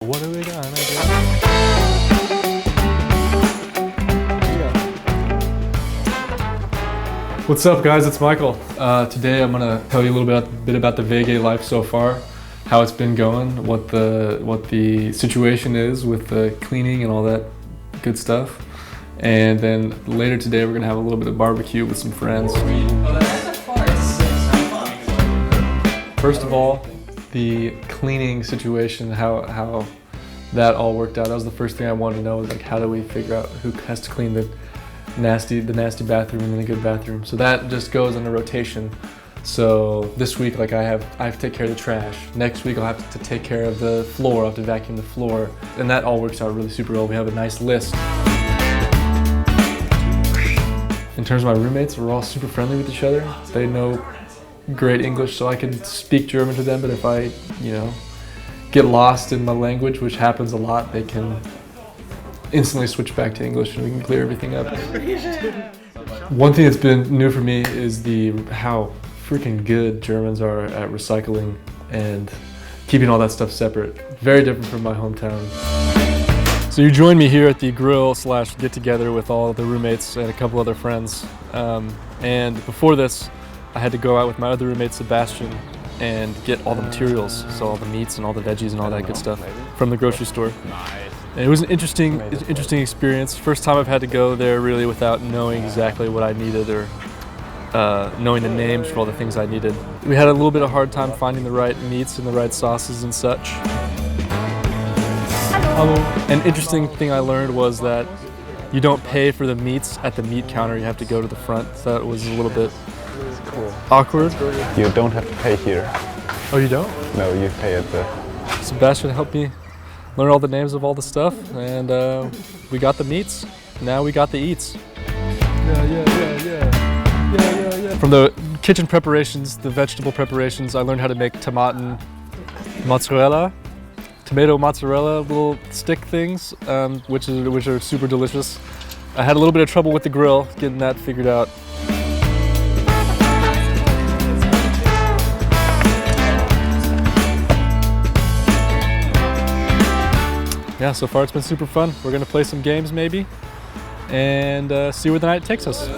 what are we gonna do? What's up, guys? It's Michael. Today I'm gonna tell you a little bit about the Vega life so far, how it's been going, what the situation is with the cleaning and all that good stuff. And then later today we're gonna have a little bit of barbecue with some friends. First of all, the cleaning situation, how that all worked out. That was the first thing I wanted to know, was like, how do we figure out who has to clean the nasty bathroom and then the good bathroom? So that just goes on a rotation. So this week, like I have to take care of the trash. Next week I'll have to take care of the floor. I'll have to vacuum the floor. And that all works out really super well. We have a nice list. In terms of my roommates, we're all super friendly with each other. They know great English, so I can speak German to them, but if I, get lost in my language, which happens a lot, they can instantly switch back to English and we can clear everything up. One thing that's been new for me is how freaking good Germans are at recycling and keeping all that stuff separate. Very different from my hometown. So you joined me here at the grill / get together with all the roommates and a couple other friends. And before this, I had to go out with my other roommate Sebastian and get all the materials, so all the meats and all the veggies and all that good stuff from the grocery store. And it was an interesting experience. First time I've had to go there really without knowing exactly what I needed or knowing the names for all the things I needed. We had a little bit of a hard time finding the right meats and the right sauces and such. An interesting thing I learned was that you don't pay for the meats at the meat counter, you have to go to the front. So that was a little bit awkward. You don't have to pay here. Oh, you don't? No, you pay at the... Sebastian helped me learn all the names of all the stuff, and we got the meats. Now we got the eats. Yeah. From the kitchen preparations, the vegetable preparations, I learned how to make tomato mozzarella little stick things, which are super delicious. I had a little bit of trouble with the grill, getting that figured out. Yeah, so far it's been super fun. We're gonna play some games maybe, and see where the night takes us.